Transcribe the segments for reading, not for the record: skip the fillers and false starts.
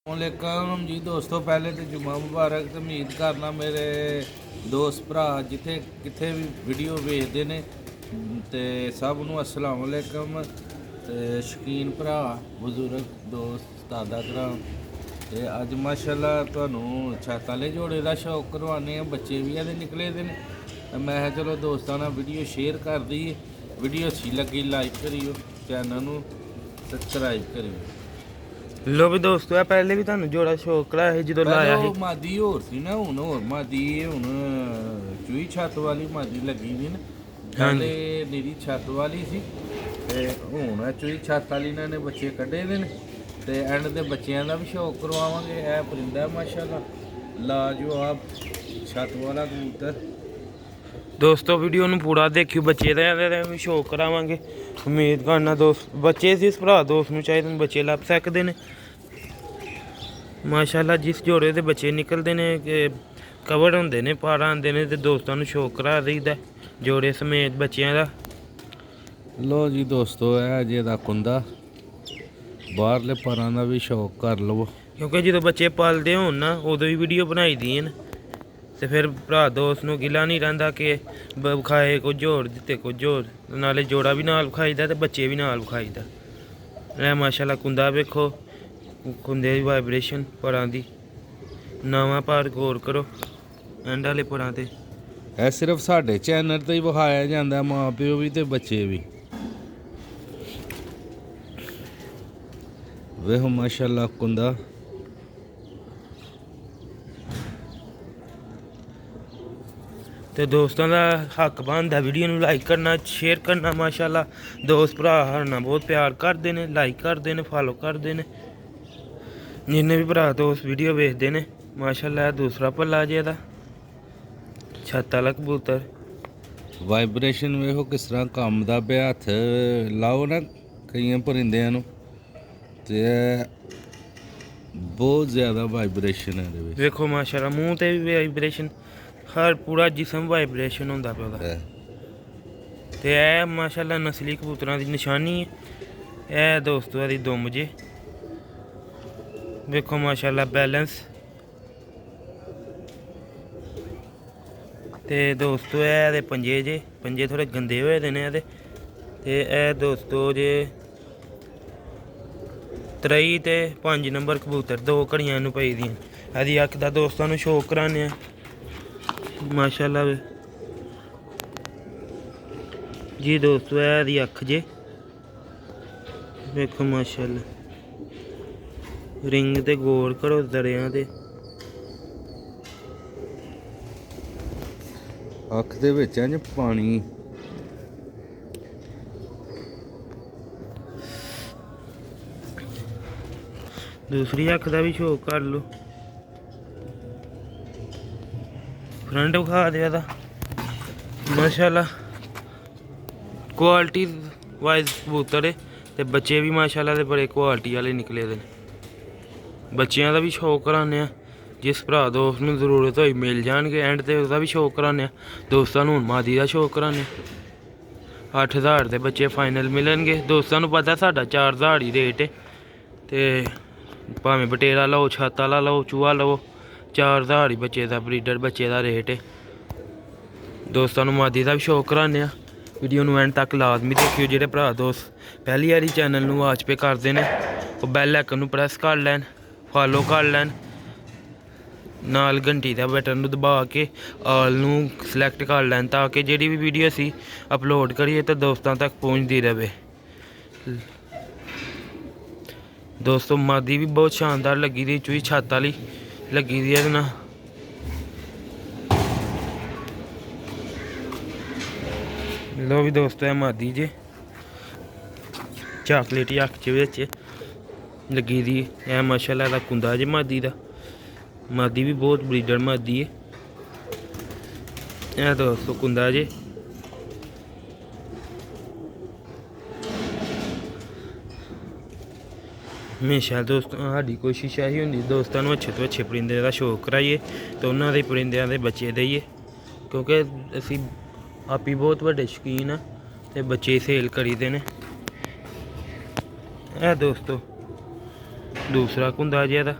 वालेकुम जी दोस्तों, पहले तो जुम्मा मुबारक। तो उम्मीद करना मेरे दोस्त भरा जिथे किथे भी वीडियो वेखते ने ते सब नूं अस्सलाम वालेकुम। ते शकीन भरा बजुर्ग दोस्त दादा कराम ते अज माशाल्लाह तुहानूं छत आह्ले जोड़े दा शौक करवाने आ। बच्चे भी ਇਹਦੇ निकले दे ने ते मैं किहा चलो दोस्तां नाल वीडियो शेयर कर दईए। वीडियो अच्छी लगी लाइक करियो, चैनल नूं सबसक्राइब करियो। लो भी दोस्तों, पहले भी ਤੁਹਾਨੂੰ ਜੋੜਾ ਸ਼ੌਕ ਕਰਾਇਆ ਸੀ ਜਦੋਂ ਪਹਿਲੇ ਲਾਇਆ ਉਹ ਸੀ। ਮਾਦੀ ਹੋਰ ਸੀ ਨਾ, ਹੁਣ ਹੋਰ ਮਾਦੀ ਇਹ ਹੁਣ ਚੂਹੀ ਛੱਤ ਵਾਲੀ ਮਾਦੀ ਲੱਗੀ ਦੀ ਨਾ। ਪਹਿਲੇ ਨੀਰੀ ਛੱਤ ਵਾਲੀ ਸੀ ਤੇ ਹੁਣ ਚੂਹੀ ਛੱਤ ਵਾਲੀ ਇਹਨਾਂ ਨੇ ਬੱਚੇ ਕੱਢੇ ਦੇ ਨੇ ਤੇ ਐਂਡ ਦੇ ਬੱਚਿਆਂ ਦਾ ਵੀ ਸ਼ੌਕ ਕਰਵਾਵਾਂਗੇ। ਇਹ ਪਰਿੰਦਾ ਮਾਸ਼ਾਅੱਲਾ ਲਾਜਵਾਬ ਛੱਤ ਵਾਲਾ ਕਬੂਤਰ। ਦੋਸਤੋ ਵੀਡੀਓ ਨੂੰ ਪੂਰਾ ਦੇਖਿਓ, ਬੱਚੇ ਦਾ ਵੀ ਸ਼ੌਕ ਕਰਾਵਾਂਗੇ। ਉਮੀਦ ਕਰਨਾ ਦੋਸਤ ਬੱਚੇ ਸੀ, ਇਸ ਭਰਾ ਦੋਸਤ ਨੂੰ ਚਾਹੀਦੇ ਨੇ ਬੱਚੇ ਲੱਭ ਸਕਦੇ ਨੇ। ਮਾਸ਼ਾਅੱਲਾ ਜਿਸ ਜੋੜੇ ਦੇ ਬੱਚੇ ਨਿਕਲਦੇ ਨੇ ਕਿ ਕਵਰ ਹੁੰਦੇ ਨੇ, ਪਾਰਾ ਆਉਂਦੇ ਨੇ ਤੇ ਦੋਸਤਾਂ ਨੂੰ ਸ਼ੌਕ ਕਰਾ ਦਈਦਾ ਜੋੜੇ ਸਮੇਤ ਬੱਚਿਆਂ ਦਾ। ਲੋ ਜੀ ਦੋਸਤੋ, ਇਹ ਅਜੇ ਦਾ ਕੁੰਦਾ ਬਾਹਰਲੇ ਪਰਾਂ ਦਾ ਵੀ ਸ਼ੌਕ ਕਰ ਲਵੋ, ਕਿਉਂਕਿ ਜਦੋਂ ਬੱਚੇ ਪਾਲਦੇ ਹੋਣ ਨਾ ਉਦੋਂ ਵੀ ਵੀਡੀਓ ਬਣਾਈ ਦੀ ਨੇ ਤੇ ਫਿਰ ਭਰਾ ਦੋਸਤ ਨੂੰ ਗਿਲਾ ਨਹੀਂ ਰਹਿੰਦਾ ਕਿ ਵਿਖਾਏ ਕੁਝ ਹੋਰ ਦਿੱਤੇ ਕੁਝ ਹੋਰ। ਨਾਲੇ ਜੋੜਾ ਵੀ ਨਾਲ ਵਿਖਾਈਦਾ ਤੇ ਬੱਚੇ ਵੀ ਨਾਲ ਵਿਖਾਈਦਾ। ਇਹ ਮਾਸ਼ਾਅੱਲਾ ਕੁੰਦਾ ਵੇਖੋ, ਕੁੰਦੇ ਦੀ ਵਾਈਬ੍ਰੇਸ਼ਨ ਪਰਾਂ ਦੀ। ਨਵਾਂ ਪਰ ਗੌਰ ਕਰੋ ਐਂਡ ਵਾਲੇ ਪਰਾਂ ਤੇ। ਇਹ ਸਿਰਫ ਸਾਡੇ ਚੈਨਲ ਤੇ ਹੀ ਵਿਖਾਇਆ ਜਾਂਦਾ, ਮਾਂ ਪਿਓ ਵੀ ਤੇ ਬੱਚੇ ਵੀ। ਵੇਖੋ ਮਾਸ਼ਾਅੱਲਾ ਕੁੰਦਾ। ਤੇ ਦੋਸਤਾਂ ਦਾ ਹੱਕ ਬਣਦਾ ਵੀਡੀਓ ਨੂੰ ਲਾਈਕ ਕਰਨਾ, ਸ਼ੇਅਰ ਕਰਨਾ। ਮਾਸ਼ਾਅੱਲਾ ਦੋਸਤ ਭਰਾ ਹਰਨਾ ਬਹੁਤ ਪਿਆਰ ਕਰਦੇ ਨੇ, ਲਾਈਕ ਕਰਦੇ ਨੇ, ਫਾਲੋ ਕਰਦੇ ਨੇ। ਜਿੰਨੇ ਵੀ ਭਰਾ ਦੋਸਤ ਵੀਡੀਓ ਵੇਖਦੇ ਨੇ ਮਾਸ਼ਾਅੱਲਾ। ਦੂਸਰਾ ਪੱਲਾ ਜੇ ਇਹਦਾ ਛੱਤ ਵਾਲਾ ਕਬੂਤਰ। ਵਾਈਬ੍ਰੇਸ਼ਨ ਵੇਖੋ ਕਿਸ ਤਰ੍ਹਾਂ ਕੰਮ ਦਾ ਪਿਆ। ਹੱਥ ਲਾਓ ਨਾ ਕਈਆਂ ਪਰਿੰਦਿਆਂ ਨੂੰ ਤੇ ਬਹੁਤ ਜ਼ਿਆਦਾ ਵਾਈਬ੍ਰੇਸ਼ਨ ਹੈ ਇਹਦੇ ਵਿੱਚ। ਵੇਖੋ ਮਾਸ਼ਾਅੱਲਾ ਮੂੰਹ ਤੇ ਵੀ ਵਾਈਬ੍ਰੇਸ਼ਨ, ਹਰ ਪੂਰਾ ਜਿਸਮ ਵਾਈਬ੍ਰੇਸ਼ਨ ਹੁੰਦਾ ਪਿਆ ਉਹਦਾ। ਤੇ ਇਹ ਮਾਸ਼ਾਅੱਲਾ ਨਸਲੀ ਕਬੂਤਰਾਂ ਦੀ ਨਿਸ਼ਾਨੀ ਹੈ। ਇਹ ਦੋਸਤੋ ਇਹਦੀ ਦੁੰਮ ਜੇ ਵੇਖੋ ਮਾਸ਼ਾਅੱਲਾ ਬੈਲੈਂਸ। ਤੇ ਦੋਸਤੋ ਇਹ ਇਹਦੇ ਪੰਜੇ ਜੇ, ਪੰਜੇ ਥੋੜੇ ਗੰਦੇ ਹੋਏ ਦੇ ਨੇ ਇਹਦੇ। ਤੇ ਇਹ ਦੋਸਤੋ ਜੇ 23 ਤੇ 5 ਨੰਬਰ ਕਬੂਤਰ, 2 ਘੜੀਆਂ ਨੂੰ ਪਈ ਦੀਆਂ। ਇਹਦੀ ਅੱਖ ਦਾ ਦੋਸਤਾਂ ਨੂੰ ਸ਼ੌਕ ਕਰਾਉਂਦੇ ਆ ਮਾਸ਼ਾਅੱਲਾ ਜੀ। ਦੋਸਤੋ ਇਹ ਇਹਦੀ ਅੱਖ ਜੇ ਵੇਖੋ ਮਾਸ਼ਾਅੱਲਾ। ਰਿੰਗ ਤੇ ਗੌਰ ਕਰੋ ਦਰਿਆਂ ਤੇ। ਅੱਖ ਦੇ ਵਿੱਚ ਇੰਜ ਪਾਣੀ। ਦੂਸਰੀ ਅੱਖ ਦਾ ਵੀ ਸ਼ੌਕ ਕਰ ਲਓ। ਫਰੰਟ ਵਿਖਾ ਦਿਆ ਦਾ ਮਾਸ਼ਾਅੱਲਾ। ਕੁਆਲਿਟੀ ਵਾਈਜ਼ ਕਬੂਤਰ ਤੇ ਬੱਚੇ ਵੀ ਮਾਸ਼ਾਅੱਲਾ ਦੇ ਬੜੇ ਕੁਆਲਿਟੀ ਵਾਲੇ ਨਿਕਲੇ ਦੇ ਨੇ। ਬੱਚਿਆਂ ਦਾ ਵੀ ਸ਼ੌਕ ਕਰਾਉਂਦੇ ਆ, ਜਿਸ ਭਰਾ ਦੋਸਤ ਨੂੰ ਜ਼ਰੂਰਤ ਹੋਈ ਮਿਲ ਜਾਣਗੇ। ਐਂਡ ਤੇ ਉਹਦਾ ਵੀ ਸ਼ੌਕ ਕਰਾਉਂਦੇ ਆ ਦੋਸਤਾਂ ਨੂੰ। ਹੁਣ ਮਾਦੀ ਦਾ ਸ਼ੌਕ ਕਰਾਉਂਦੇ 8000 ਦੇ ਬੱਚੇ ਫਾਈਨਲ ਮਿਲਣਗੇ। ਦੋਸਤਾਂ ਨੂੰ ਪਤਾ ਸਾਡਾ 4000 ਹੀ ਰੇਟ ਹੈ। ਤੇ ਭਾਵੇਂ ਬਟੇਰਾ ਲਓ, ਛੱਤ ਵਾਲਾ ਲਓ, ਚੂਹਾ ਲਓ, 4000 ਹੀ ਬੱਚੇ ਦਾ ਬਰੀਡਰ ਬੱਚੇ ਦਾ ਰੇਟ ਹੈ। ਦੋਸਤਾਂ ਨੂੰ ਮਾਦੀ ਦਾ ਵੀ ਸ਼ੌਕ ਕਰਾਉਂਦੇ ਆ। ਵੀਡੀਓ ਨੂੰ ਐਂਡ ਤੱਕ ਲਾਜ਼ਮੀ ਦੇਖਿਓ। ਜਿਹੜੇ ਭਰਾ ਦੋਸਤ ਪਹਿਲੀ ਵਾਰੀ ਚੈਨਲ ਨੂੰ ਵਾਚ ਪੇ ਕਰਦੇ ਨੇ ਉਹ ਬੈਲ ਆਈਕਨ ਨੂੰ ਪ੍ਰੈਸ ਕਰ ਲੈਣ, ਫਾਲੋ ਕਰ ਲੈਣ, ਨਾਲ ਘੰਟੀ ਦਾ ਬਟਨ ਨੂੰ ਦਬਾ ਕੇ ਆਲ ਨੂੰ ਸਿਲੈਕਟ ਕਰ ਲੈਣ, ਤਾਂ ਕਿ ਜਿਹੜੀ ਵੀ ਵੀਡੀਓ ਅਸੀਂ ਅਪਲੋਡ ਕਰੀਏ ਤਾਂ ਦੋਸਤਾਂ ਤੱਕ ਪਹੁੰਚਦੀ ਰਹੇ। ਦੋਸਤੋ ਮਾਦੀ ਵੀ ਬਹੁਤ ਸ਼ਾਨਦਾਰ ਲੱਗੀ ਦੀ, ਚੂਹੀ ਛੱਤ ਵਾਲੀ ਲੱਗੀ ਦੀ ਇਹਦੇ ਨਾਲ। ਲੋ ਵੀ ਦੋਸਤੋ ਇਹ ਮਾਦੀ ਜੇ ਚਾਕਲੇਟੀ ਅੱਖ ਚ ਵਿੱਚ ਲੱਗੀ ਦੀ। ਇਹ ਮਾਸ਼ਾਅੱਲਾ ਦਾ ਕੁੰਦਾ ਜੇ ਮਾਦੀ ਦਾ। ਮਾਦੀ ਵੀ ਬਹੁਤ ਬਰੀਡਰ ਮਾਦੀ ਹੈ। ਇਹ ਦੋਸਤੋ ਕੁੰਦਾ ਜੇ। ਹਮੇਸ਼ਾ ਦੋਸਤੋ ਸਾਡੀ ਕੋਸ਼ਿਸ਼ ਇਹੀ ਹੁੰਦੀ ਦੋਸਤਾਂ ਨੂੰ ਅੱਛੇ ਤੋਂ ਅੱਛੇ ਪਰਿੰਦੇ ਦਾ ਸ਼ੌਕ ਕਰਾਈਏ ਤੇ ਉਹਨਾਂ ਦੇ ਪਰਿੰਦਿਆਂ ਦੇ ਬੱਚੇ ਦੇਈਏ, ਕਿਉਂਕਿ ਅਸੀਂ ਆਪ ਹੀ ਬਹੁਤ ਵੱਡੇ ਸ਼ੌਕੀਨ ਆ ਤੇ ਬੱਚੇ ਸੇਲ ਕਰੀਦੇ ਨੇ। ਇਹ ਦੋਸਤੋ ਦੂਸਰਾ ਕੁੰਦਾ ਜਿਹਾ ਦਾ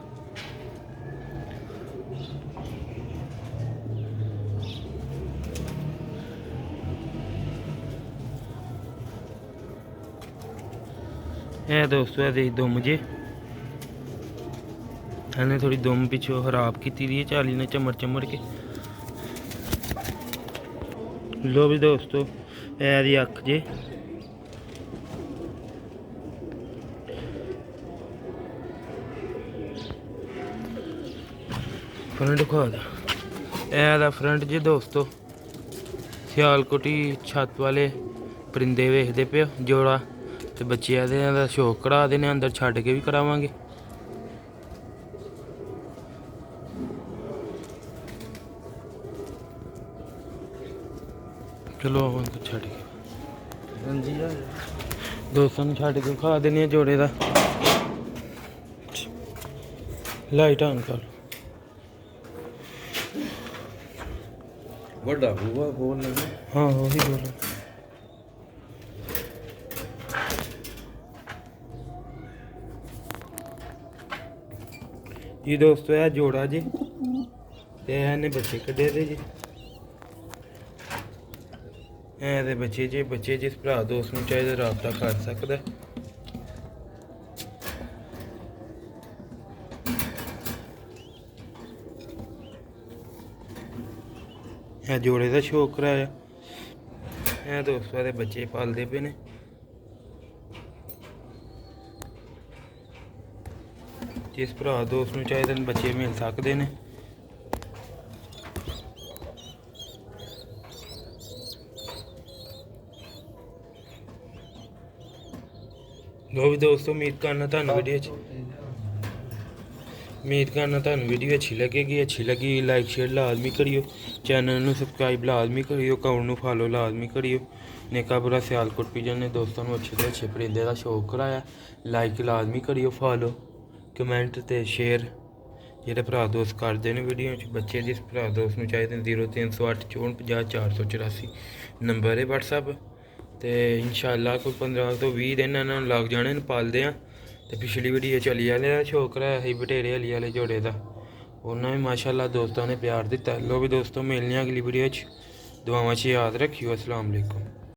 ਇਹ ਦੋਸਤੋ ਇਹਦੇ ਦੁਮ ਜੇ ਇਹਨੇ ਥੋੜੀ ਦੁਮ ਪਿੱਛੋਂ ਖਰਾਬ ਕੀਤੀ ਦੀ ਹੈ ਚਾਲੀ ਨੇ ਚਮੜ ਕੇ। ਲੋ ਵੀ ਦੋਸਤੋ ਇਹਦੀ ਅੱਖ ਜੇ ਫਰੰਟ ਖਾ ਦਾ ਇਹਦਾ ਫਰੰਟ ਜੇ ਦੋਸਤੋ ਸਿਆਲਕੋਟੀ ਛੱਤ ਵਾਲੇ ਪਰਿੰਦੇ ਵੇਖਦੇ ਪਿਓ ਜੋੜਾ ਤੇ ਬੱਚਿਆਂ ਦੇ ਦਾ ਸ਼ੌਕ ਕਰਾ ਦੇਣੇ, ਅੰਦਰ ਛੱਡ ਕੇ ਵੀ ਕਰਾਵਾਂਗੇ। ਚਲੋ ਹੁਣ ਤਾਂ ਛੱਡ ਕੇ ਹਾਂਜੀ ਆ ਦੋਸਤਾਂ ਨੂੰ ਛੱਡ ਕੇ ਖਾ ਦੇਣੇ ਜੋੜੇ ਦਾ। ਲਾਈਟ ਆਨ ਕਰ ਵੱਡਾ ਬੂਆ ਬੋਲ ਲੈਣਾ। ਹਾਂ ਉਹੀ ਬੋਲ ਜੀ ਦੋਸਤੋ ਇਹ ਜੋੜਾ ਜੀ ਤੇ ਇਹਨੇ ਬੱਚੇ ਕੱਢੇ ਦੇ ਜੀ। ਇਹਦੇ ਬੱਚੇ ਜਿਸ ਭਰਾ ਦੋਸਤ ਨੂੰ ਚਾਹੀਦਾ ਰਾਬਤਾ ਕਰ ਸਕਦਾ। ਇਹ ਜੋੜੇ ਦਾ ਸ਼ੌਕ ਕਰਾਇਆ। ਇਹ ਦੋਸਤੋ ਇਹਦੇ ਬੱਚੇ ਪਾਲਦੇ ਪਏ ਨੇ। ਜਿਸ ਭਰਾ ਦੋਸਤ ਨੂੰ ਚਾਹੀਦੇ ਨੇ ਬੱਚੇ ਮਿਲ ਸਕਦੇ ਨੇ। ਲੋ ਵੀ ਦੋਸਤੋ ਉਮੀਦ ਕਰਨਾ ਤੁਹਾਨੂੰ ਵੀਡੀਓ ਅੱਛੀ ਲੱਗੀ ਲਾਈਕ ਸ਼ੇਅਰ ਲਾਜ਼ਮੀ ਕਰਿਓ, ਚੈਨਲ ਨੂੰ ਸਬਸਕ੍ਰਾਈਬ ਲਾਜ਼ਮੀ ਕਰਿਓ, ਅਕਾਊਂਟ ਨੂੰ ਫਾਲੋ ਲਾਜ਼ਮੀ ਕਰਿਓ। ਨੇਕਾ ਬੁਰਾ ਸਿਆਲਕੋਟ ਪਿਜਨ ਨੇ ਦੋਸਤਾਂ ਨੂੰ ਅੱਛੇ ਪਰਿੰਦੇ ਦਾ ਸ਼ੌਕ ਕਰਾਇਆ। ਲਾਈਕ ਲਾਜ਼ਮੀ ਕਰਿਓ, ਫਾਲੋ ਕਮੈਂਟ ਤੇ ਸ਼ੇਅਰ ਜਿਹੜੇ ਭਰਾ ਦੋਸਤ ਕਰਦੇ ਨੇ ਵੀਡੀਓ 'ਚ। ਬੱਚੇ ਜਿਸ ਭਰਾ ਦੋਸਤ ਨੂੰ ਚਾਹੀਦੇ ਨੇ 0308 54 484 ਨੰਬਰ ਹੈ WhatsApp ਤੇ ਇਨਸ਼ਾਅੱਲਾ ਕੋਈ 15 ਤੋਂ 20 ਦਿਨ ਇਹਨਾਂ ਨੂੰ ਲੱਗ ਜਾਣੇ ਨੇ ਪਾਲਦੇ ਆ। ਤੇ ਪਿਛਲੀ ਵੀਡੀਓ ਚ ਅਲੀ ਵਾਲੇ ਦਾ ਸ਼ੌਕ ਕਰਾਇਆ ਸੀ ਬਟੇਰੇ ਅਲੀ ਵਾਲੇ ਜੋੜੇ ਦਾ, ਉਹਨਾਂ ਵੀ ਮਾਸ਼ਾਅੱਲਾ ਦੋਸਤਾਂ ਨੇ ਪਿਆਰ ਦਿੱਤਾ। ਲੋ ਵੀ ਦੋਸਤੋ ਮਿਲਨੇ ਅਗਲੀ ਵੀਡੀਓ 'ਚ, ਦੁਆਵਾਂ 'ਚ ਯਾਦ ਰੱਖਿਓ। ਅਸਲਾਮ ਵਾਲੇਕੁਮ।